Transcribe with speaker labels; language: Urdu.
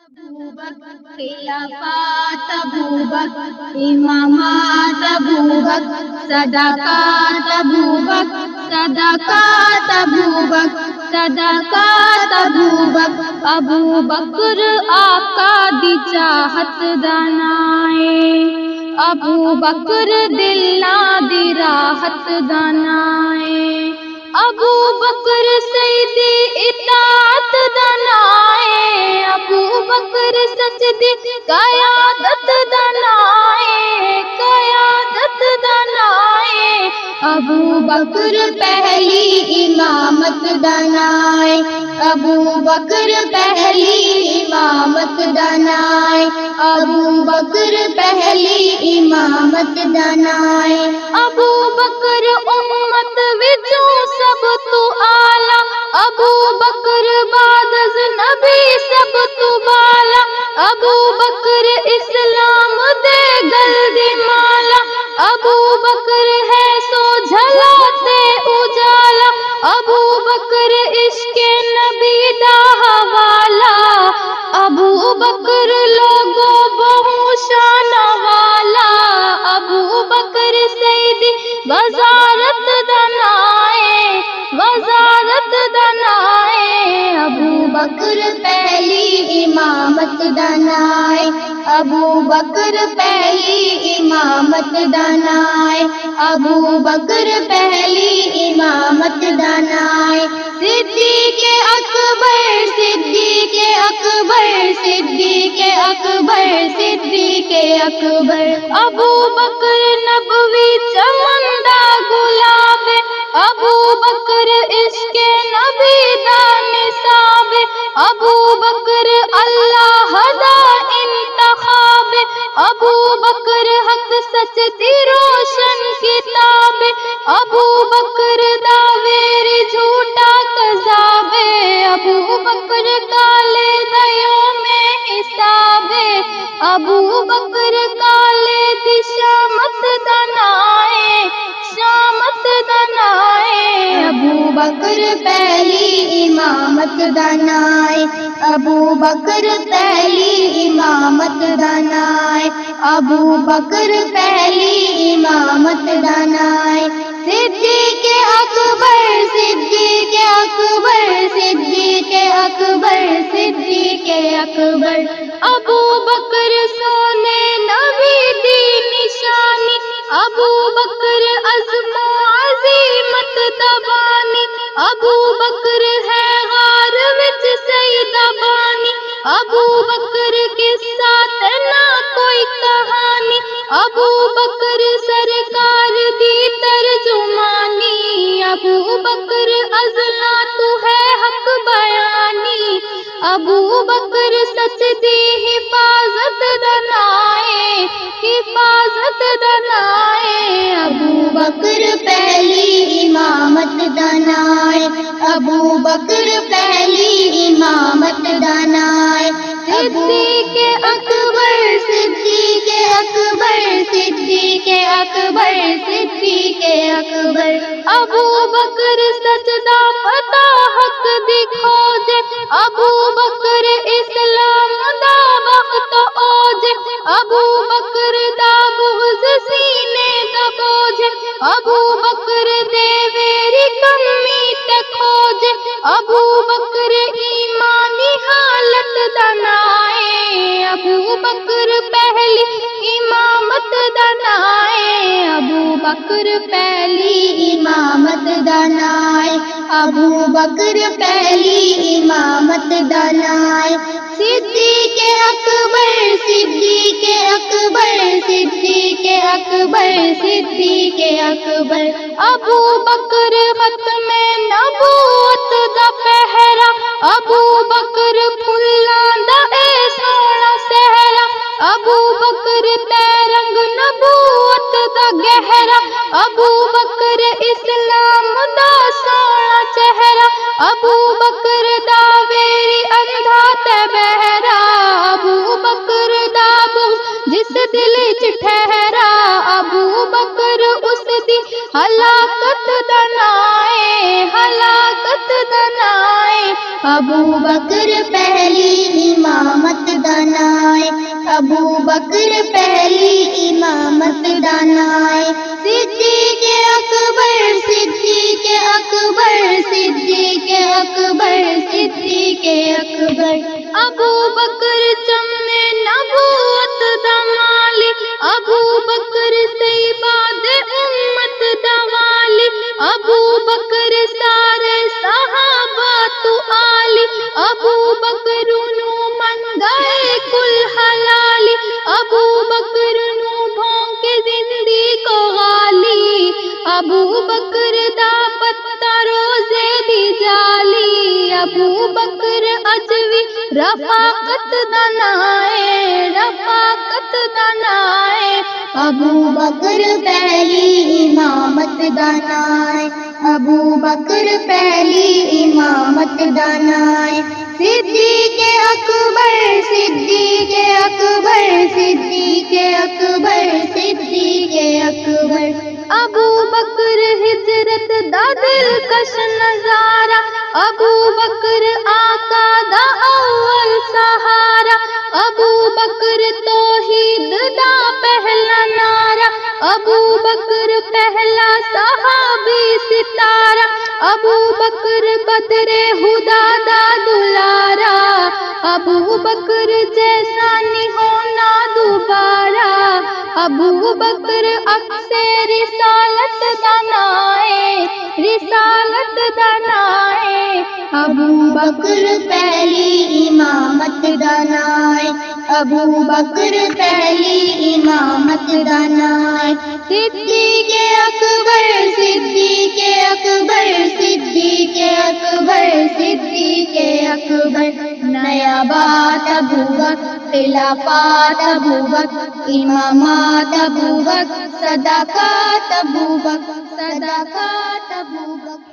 Speaker 1: ابوبکر خلافات ابوبکر امامات ابوبکر صدقات ابوبکر صدقات ابوبکر صدقات ابوبکر ابوبکر آقا دی چاہت دانائے ابوبکر دلّا دی راحت دانائے ابوبکر سیدی اطاعت دانائے ابوبکر سچ دی قیادت دانائے قیادت دانائے ابوبکر پہلی امامت دانائے ابوبکر پہلی امامت دانائے ابوبکر پہلی امامت دانائے ابوبکر امت وچوں سب تو اعلیٰ ابوبکر بعد از نبی سب تو بالا ابوبکر اسلام دے گل دی مالا ابوبکر ہے سو جھلاتے اجالا ابوبکر عشق نبی دا حوالہ ابوبکر لوگو بہو شان والا ابوبکر سیدی وزارت دانائے وزارت دانائے ابوبکر پہلی امامت دانائے ابوبکر پہلی امامت دانائے ابوبکر پہلی امامت دانائے صدیق اکبر صدیق اکبر صدیق اکبر صدیق اکبر ابوبکر نبوی چمندہ گلاب ابوبکر عشق نبی دا نصاب ابوبکر اللہ دا انتخاب ابوبکر حق سچ دی روشن کتاب ابوبکر دا ویر جھوٹا کذاب ابوبکر کالے دیوں میں حساب ابوبکر کالے دی شامت دانائے شامت دانائے ابوبکر پہلی امامت دانائے ابوبکر پہلی امامت دانائے ابوبکر پہلی امامت دانائے صدیق اکبر صدیق اکبر صدیق اکبر صدیق اکبر ابوبکر سونے نبی دی نشانی ابوبکر عزم و عزیمت دبانی ابوبکر ہے غار وچ سیدہ بانی ابوبکر کے ساتھ نہ کوئی کہانی ابوبکر سرکار دی ترجمانی ابوبکر ازلا تو ہے حق بیانی ابوبکر سچ دی حفاظت دانائے حفاظت دانائے ابوبکر پہلی امامت دانائے ابوبکر پہلی امامت دانائے صدیق اکبر صدیق اکبر صدیق اکبر صدیق اکبر ابوبکر سچ دا پتا حق دی کھوج ابوبکر اسلام دا وقت اوج ابوبکر دا بغض سینے دا بوجھ ابوبکر دے ویری کمی تے کھوج ابوبکر ایمانی حالت دانائے ابوبکر پہلی امامت دانائے ابوبکر پہلی امامت دانائے ابوبکر پہلی امامت دانائے صدیق اکبر صدیق اکبر صدیق اکبر صدیق اکبر ابوبکر ختم نبوت دا پہرا ابوبکر پھلاں دا اے سونا سہرا ابوبکر رنگ نبوت دا گہرا ابوبکر اسلام دا سونا چہرہ ابوبکر دا ویری اندھا تے بہرا ابوبکر دا بغض جس دل وچ ٹھہرا ابوبکر اس دی ہلاکت دانائے ہلاکت دانائے ابوبکر پہلی امامت
Speaker 2: بکر پہلی امامت دانائے، صدیق اکبر صدیق اکبر صدیق اکبر صدیق اکبر،
Speaker 1: ابو بکر چمے نبوت دمالی، ابو بکر سیباد امت دوالی، ابو بکر سارے صحابہ تو آلی، ابو بکر نو منگائے کل حلالی، ابو بکر نو بھونکے زندگی کو غالی، ابو بکر دا پتہ روزے دی جالی، ابو بکر اجوی رفاقت دنائے، رفاقت دنائے،
Speaker 2: ابو بکر پہلی امامت دانائے، ابو بکر پہلی امامت دانائے، صدیق اکبر صدیق اکبر صدیق اکبر صدیق اکبر،
Speaker 1: ابو بکر ہجرت دا دلکش نظارہ، ابو بکر آقا دا اول سہارا، ابو بکر توحید دا پہلا نعرہ، ابو بکر پہلا صحابی ستارہ، ابو بکر بدر ہدا دا دلارا، ابو بکر جیسا نہیں ہونا دوبارہ، ابو بکر اکثر رسالت دانائے، رسالت دانائے،
Speaker 2: ابو بکر پہلی امامت دانائے، ابو بکر پہلی امامت دانائے، صدیق اکبر صدیق اکبر صدیق اکبر صدیق اکبر، نیا بات ابو بکر، خلافات ابو بکر، امامات ابو بکر، صداقات ابو بکر، صداقات ابو بکر۔